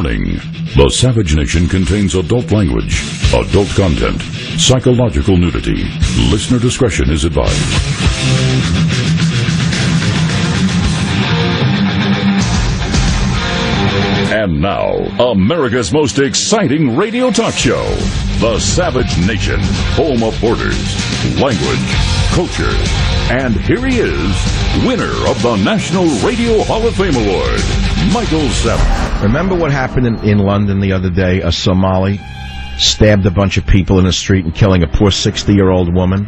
Warning. The Savage Nation contains adult language, adult content, psychological nudity. Listener discretion is advised. And now, America's most exciting radio talk show, The Savage Nation, home of borders, language, culture. And here he is, winner of the National Radio Hall of Fame Award, Michael Savage. Remember what happened in London the other day? A Somali stabbed a bunch of people in the street and killing a poor 60-year-old woman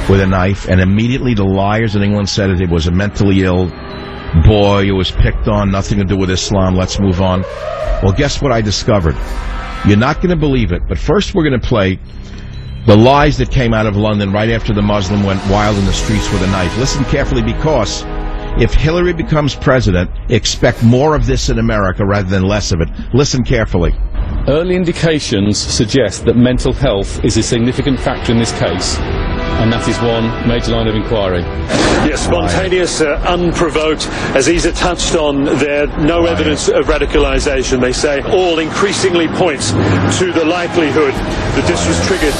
with a knife, and immediately the liars in England said it was a mentally ill boy who was picked on, nothing to do with Islam, let's move on. Well, guess what I discovered? You're not going to believe it, but first we're going to play the lies that came out of London right after the Muslim went wild in the streets with a knife. Listen carefully, because if Hillary becomes president, expect more of this in America rather than less of it. Listen carefully. Early indications suggest that mental health is a significant factor in this case, and that is one major line of inquiry. Yes, spontaneous, unprovoked. As Isa touched on there, no evidence of radicalization. They say all increasingly points to the likelihood that this was triggered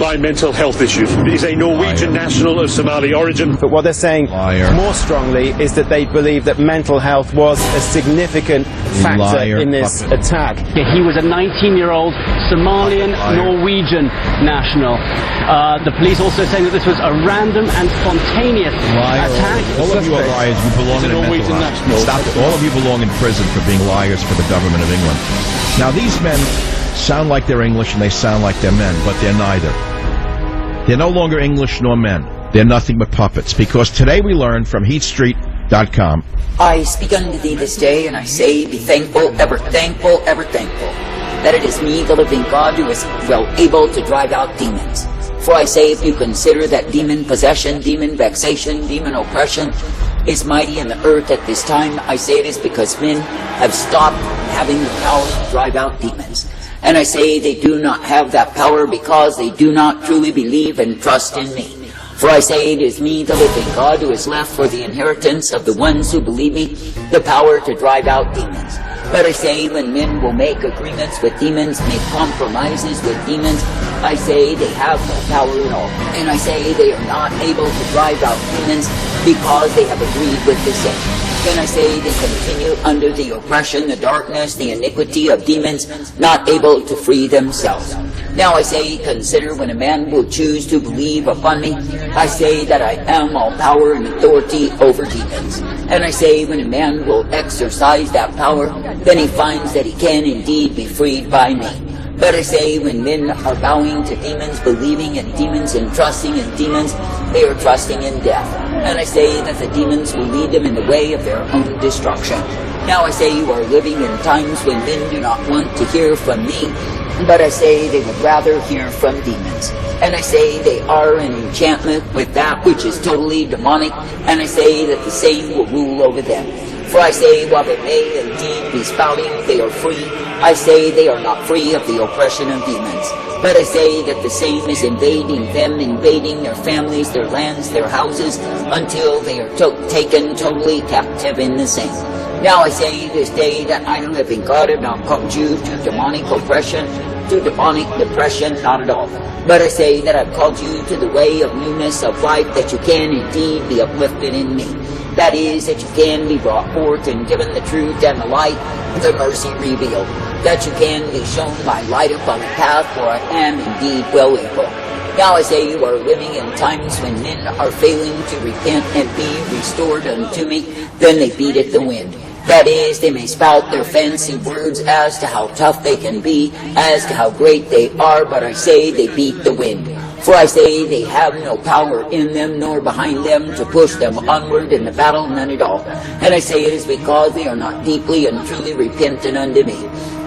by mental health issues. He's a Norwegian national of Somali origin. But what they're saying more strongly is that they believe that mental health was a significant factor in this attack. He was a 19-year-old Somalian Norwegian national. The police also saying that this was a random and spontaneous attack. All of you are liars. You belong in a mental hospital. Stop it. All of you belong in prison for being liars for the government of England. Now, these men sound like they're English and they sound like they're men, but they're neither. They're no longer English nor men. They're nothing but puppets, because today we learn from HeatStreet.com. I speak unto thee this day, and I say, be thankful, ever thankful, ever thankful, that it is me, the living God, who is well able to drive out demons. For I say, if you consider that demon possession, demon vexation, demon oppression is mighty in the earth at this time, I say it is because men have stopped having the power to drive out demons. And I say they do not have that power because they do not truly believe and trust in me. For I say it is me, the living God, who is left for the inheritance of the ones who believe me, the power to drive out demons. But I say when men will make agreements with demons, make compromises with demons, I say they have no power at all. And I say they are not able to drive out demons because they have agreed with the same. Then I say they continue under the oppression, the darkness, the iniquity of demons, not able to free themselves. Now I say, consider when a man will choose to believe upon me, I say that I am all power and authority over demons. And I say when a man will exercise that power, then he finds that he can indeed be freed by me. But I say when men are bowing to demons, believing in demons, and trusting in demons, they are trusting in death. And I say that the demons will lead them in the way of their own destruction. Now I say you are living in times when men do not want to hear from me, but I say they would rather hear from demons. And I say they are an enchantment with that which is totally demonic, and I say that the same will rule over them. For I say, while they may indeed be spouting they are free, I say they are not free of the oppression of demons. But I say that the same is invading them, invading their families, their lands, their houses, until they are taken totally captive in the same. Now I say this day that I, the living God, have not called you to demonic oppression, to demonic depression, not at all. But I say that I've called you to the way of newness of life, that you can indeed be uplifted in me. That is, that you can be brought forth and given the truth and the light, the mercy revealed. That you can be shown my light upon the path, for I am indeed well able. Now I say you are living in times when men are failing to repent and be restored unto me, then they beat at the wind. That is, they may spout their fancy words as to how tough they can be, as to how great they are, but I say they beat the wind. For I say they have no power in them nor behind them to push them onward in the battle, none at all. And I say it is because they are not deeply and truly repentant unto me.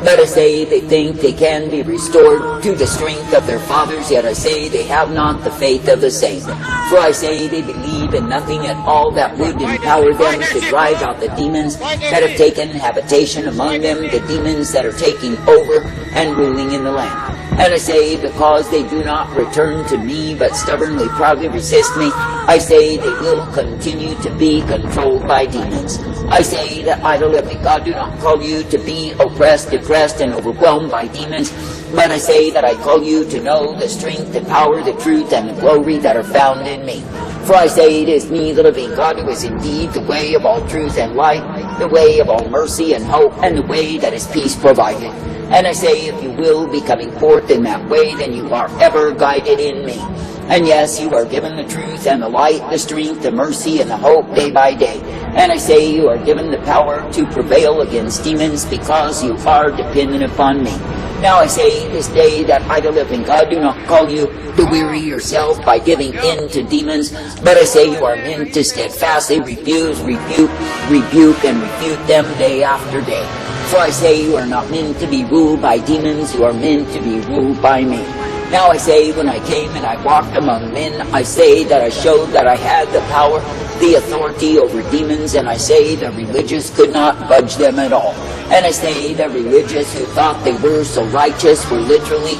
But I say they think they can be restored to the strength of their fathers, yet I say they have not the faith of the saints. For I say they believe in nothing at all that would empower them to drive out the demons that have taken habitation among them, the demons that are taking over and ruling in the land. And I say, because they do not return to me, but stubbornly, proudly resist me, I say they will continue to be controlled by demons. I say that I, the living God, do not call you to be oppressed, depressed, and overwhelmed by demons, but I say that I call you to know the strength, the power, the truth, and the glory that are found in me. For I say it is me, the living God, who is indeed the way of all truth and light, the way of all mercy and hope, and the way that is peace provided. And I say, if you will be coming forth in that way, then you are ever guided in me. And yes, you are given the truth and the light, the strength, the mercy, and the hope day by day. And I say you are given the power to prevail against demons because you are dependent upon me. Now I say this day that I, the living God, do not call you to weary yourself by giving in to demons, but I say you are meant to steadfastly refuse, rebuke, and refute them day after day. For I say you are not meant to be ruled by demons, you are meant to be ruled by me. Now I say, when I came and I walked among men, I say that I showed that I had the power, the authority over demons, and I say the religious could not budge them at all. And I say the religious who thought they were so righteous were literally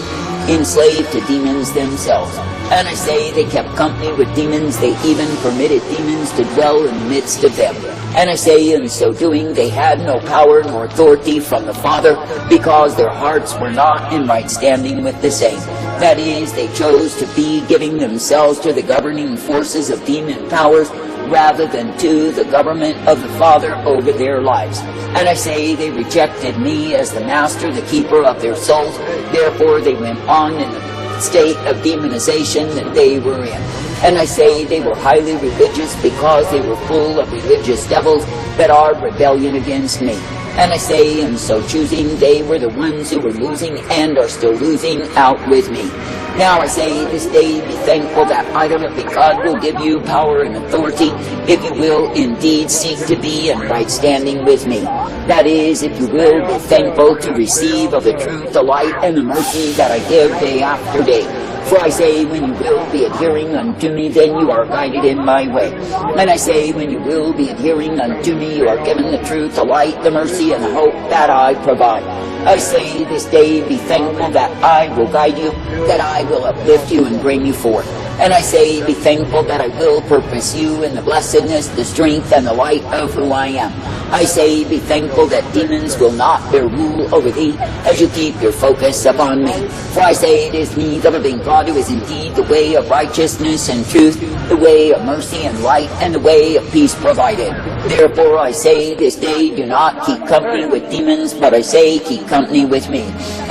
enslaved to demons themselves. And I say they kept company with demons, they even permitted demons to dwell in the midst of them. And I say in so doing they had no power nor authority from the Father, because their hearts were not in right standing with the same. That is, they chose to be giving themselves to the governing forces of demon powers, rather than to the government of the Father over their lives. And I say they rejected me as the master, the keeper of their souls. Therefore they went on in the state of demonization that they were in. And I say they were highly religious because they were full of religious devils that are rebellion against me. And I say in so choosing they were the ones who were losing and are still losing out with me. Now I say this day be thankful that I, the living God, will give you power and authority if you will indeed seek to be in right standing with me. That is, if you will be thankful to receive of the truth, the light, and the mercy that I give day after day. For I say, when you will be adhering unto me, then you are guided in my way. And I say, when you will be adhering unto me, you are given the truth, the light, the mercy, and the hope that I provide. I say this day, be thankful that I will guide you, that I will uplift you and bring you forth. And I say, be thankful that I will purpose you in the blessedness, the strength, and the light of who I am. I say, be thankful that demons will not bear rule over thee as you keep your focus upon me. For I say, it is me, the living God, who is indeed the way of righteousness and truth, the way of mercy and light, and the way of peace provided. Therefore I say this day, do not keep company with demons, but I say, keep company with me.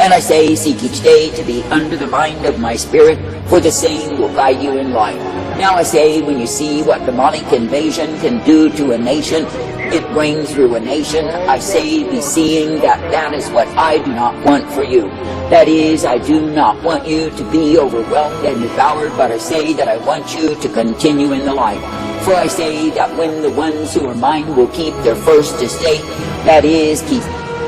And I say, seek each day to be under the mind of my Spirit, for the same will guide you in life. Now I say, when you see what demonic invasion can do to a nation, it brings through a nation, I say, be seeing that that is what I do not want for you. That is, I do not want you to be overwhelmed and devoured, but I say that I want you to continue in the light. For I say that when the ones who are mine will keep their first estate, that is, keep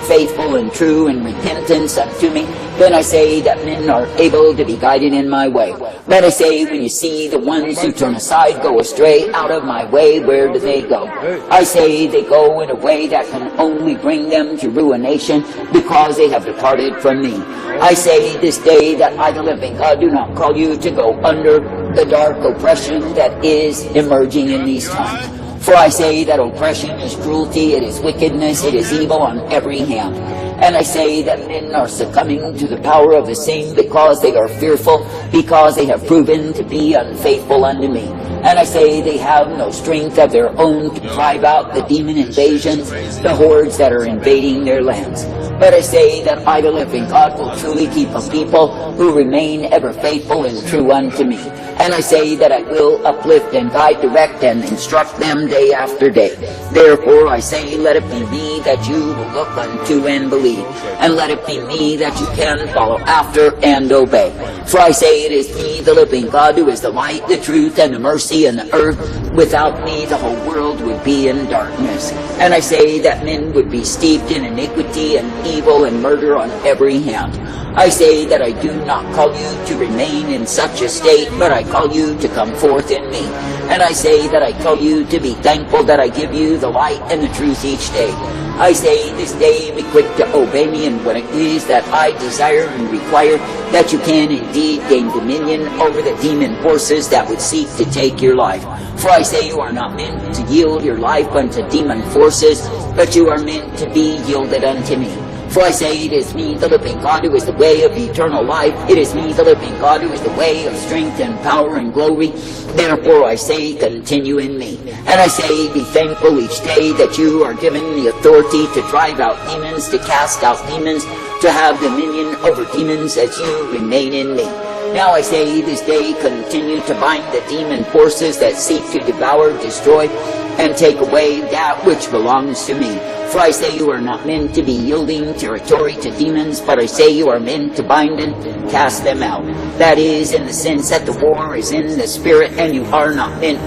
faithful and true in repentance unto me, then I say that men are able to be guided in my way. Then I say, when you see the ones who turn aside go astray out of my way, where do they go? I say they go in a way that can only bring them to ruination, because they have departed from me. I say this day that I, the living God, do not call you to go under the dark oppression that is emerging in these times. For I say that oppression is cruelty, it is wickedness, it is evil on every hand. And I say that men are succumbing to the power of the same because they are fearful, because they have proven to be unfaithful unto me. And I say they have no strength of their own to drive out the demon invasions, the hordes that are invading their lands. But I say that I, the living God, will truly keep a people who remain ever faithful and true unto me. And I say that I will uplift and guide, direct, and instruct them day after day. Therefore I say, let it be me that you will look unto and believe, and let it be me that you can follow after and obey. For I say it is me, the living God, who is the light, the truth, and the mercy in the earth. Without me the whole world would be in darkness. And I say that men would be steeped in iniquity and evil and murder on every hand. I say that I do not call you to remain in such a state, but I call you to come forth in me. And I say that I call you to be thankful that I give you the light and the truth each day. I say this day be quick to obey me in what it is that I desire and require, that you can indeed gain dominion over the demon forces that would seek to take your life. For I say you are not meant to yield your life unto demon forces, but you are meant to be yielded unto me. For I say it is me, the living God, who is the way of eternal life. It is me, the living God, who is the way of strength and power and glory. Therefore I say, continue in me. And I say, be thankful each day that you are given the authority to drive out demons, to cast out demons, to have dominion over demons as you remain in me. Now I say this day, continue to bind the demon forces that seek to devour, destroy, and take away that which belongs to me. For I say you are not meant to be yielding territory to demons, but I say you are meant to bind and cast them out. That is, in the sense that the war is in the spirit, and you are not meant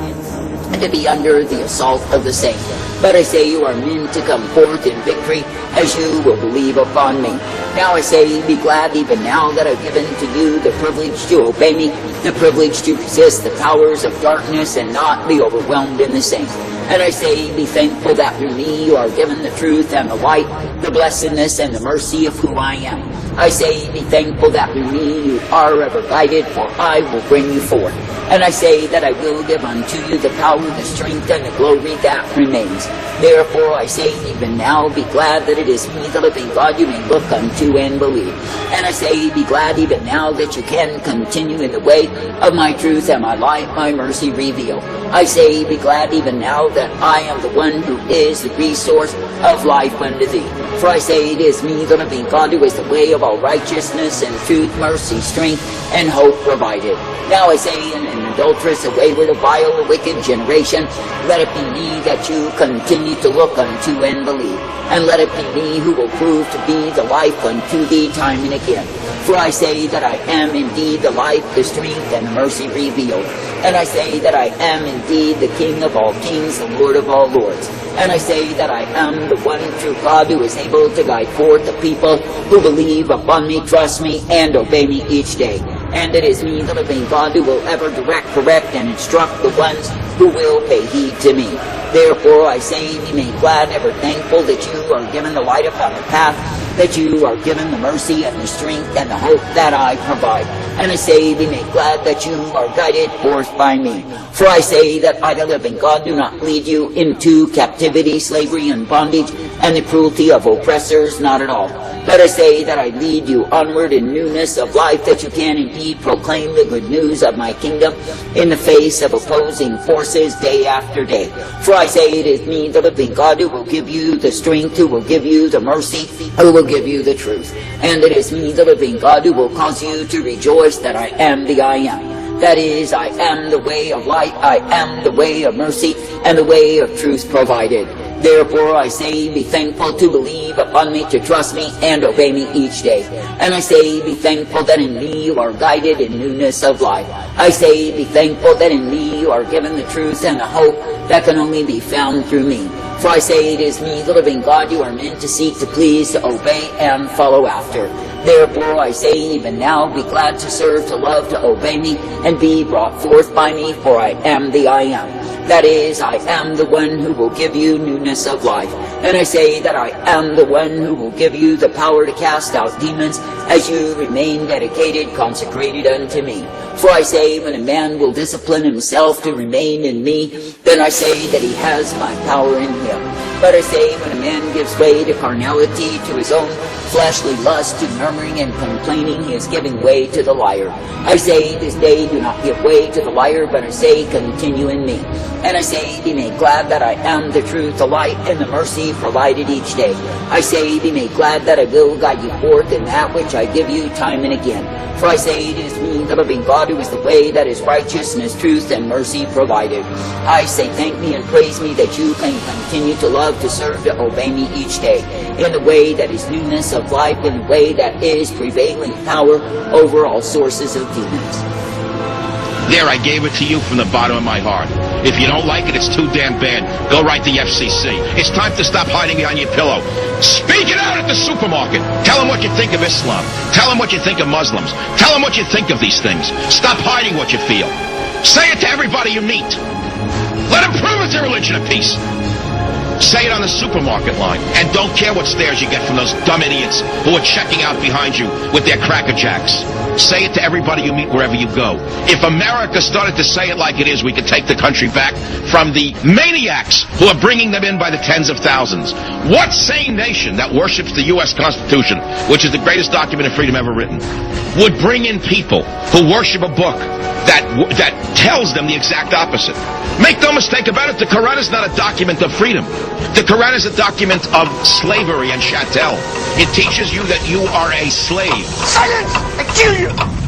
to be under the assault of the same. But I say you are meant to come forth in victory, as you will believe upon me. Now I say, be glad even now that I've given to you the privilege to obey me, the privilege to resist the powers of darkness and not be overwhelmed in the same. And I say, be thankful that through me you are given the truth and the light, the blessedness and the mercy of who I am. I say, be thankful that through me you are ever guided, for I will bring you forth. And I say that I will give unto you the power, the strength, and the glory that remains. Therefore I say even now, be glad that it is me, the living God, you may look unto and believe. And I say, be glad even now that you can continue in the way of my truth and my light, my mercy reveal. I say, be glad even now that I am the one who is the resource of life unto thee. For I say it is me, the living God, who is the way of all righteousness and truth, mercy, strength, and hope provided. Now I say, in an adulterous, a wayward, a vile, a wicked generation, let it be me that you continue to look unto and believe. And let it be me who will prove to be the life unto thee time and again. For I say that I am indeed the life, the strength, and the mercy revealed. And I say that I am indeed the King of all kings, the Lord of all lords. And I say that I am the one true God who is able to guide forth the people who believe upon me, trust me, and obey me each day. And it is me, the living God, who will ever direct, correct, and instruct the ones who will pay heed to me. Therefore I say, be made glad, ever thankful that you are given the light upon the path, that you are given the mercy and the strength and the hope that I provide. And I say, be made glad that you are guided forth by me. For I say that I, the living God, do not lead you into captivity, slavery, and bondage, and the cruelty of oppressors, not at all. But I say that I lead you onward in newness of life, that you can indeed proclaim the good news of my kingdom in the face of opposing forces day after day. For I say it is me, the living God, who will give you the strength, who will give you the mercy, who will give you the truth. And it is me, the living God, who will cause you to rejoice that I am the I am. That is, I am the way of light, I am the way of mercy, and the way of truth provided. Therefore I say, be thankful to believe upon me, to trust me, and obey me each day. And I say, be thankful that in me you are guided in newness of life. I say, be thankful that in me you are given the truth and the hope that can only be found through me. For I say it is me, the living God, you are meant to seek, to please, to obey, and follow after. Therefore I say even now, be glad to serve, to love, to obey me, and be brought forth by me, for I am the I am. That is, I am the one who will give you newness of life. And I say that I am the one who will give you the power to cast out demons as you remain dedicated, consecrated unto me. For I say, when a man will discipline himself to remain in me, then I say that he has my power in him. But I say, when a man gives way to carnality, to his own fleshly lust, to murmuring and complaining, he is giving way to the liar. I say, this day do not give way to the liar, but I say, continue in me. And I say, be made glad that I am the truth, the light, and the mercy provided each day. I say, be made glad that I will guide you forth in that which I give you time and again. For I say, it is me, the living God, who is the way, that is righteousness, truth, and mercy provided. I say, thank me and praise me that you can continue to love, to serve, to obey me each day, in the way that is newness of life, in the way that is prevailing power over all sources of demons. There, I gave it to you from the bottom of my heart. If you don't like it, it's too damn bad. Go write the FCC. It's time to stop hiding behind your pillow. Speak it out at the supermarket. Tell them what you think of Islam. Tell them what you think of Muslims. Tell them what you think of these things. Stop hiding what you feel. Say it to everybody you meet. Let them prove it's a religion of peace. Say it on the supermarket line. And don't care what stares you get from those dumb idiots who are checking out behind you with their Cracker Jacks. Say it to everybody you meet wherever you go. If America started to say it like it is, we could take the country back from the maniacs who are bringing them in by the tens of thousands. What sane nation that worships the U.S. Constitution, which is the greatest document of freedom ever written, would bring in people who worship a book that tells them the exact opposite? Make no mistake about it, the Quran is not a document of freedom. The Quran is a document of slavery and chattel. It teaches you that you are a slave. Silence! I kill you!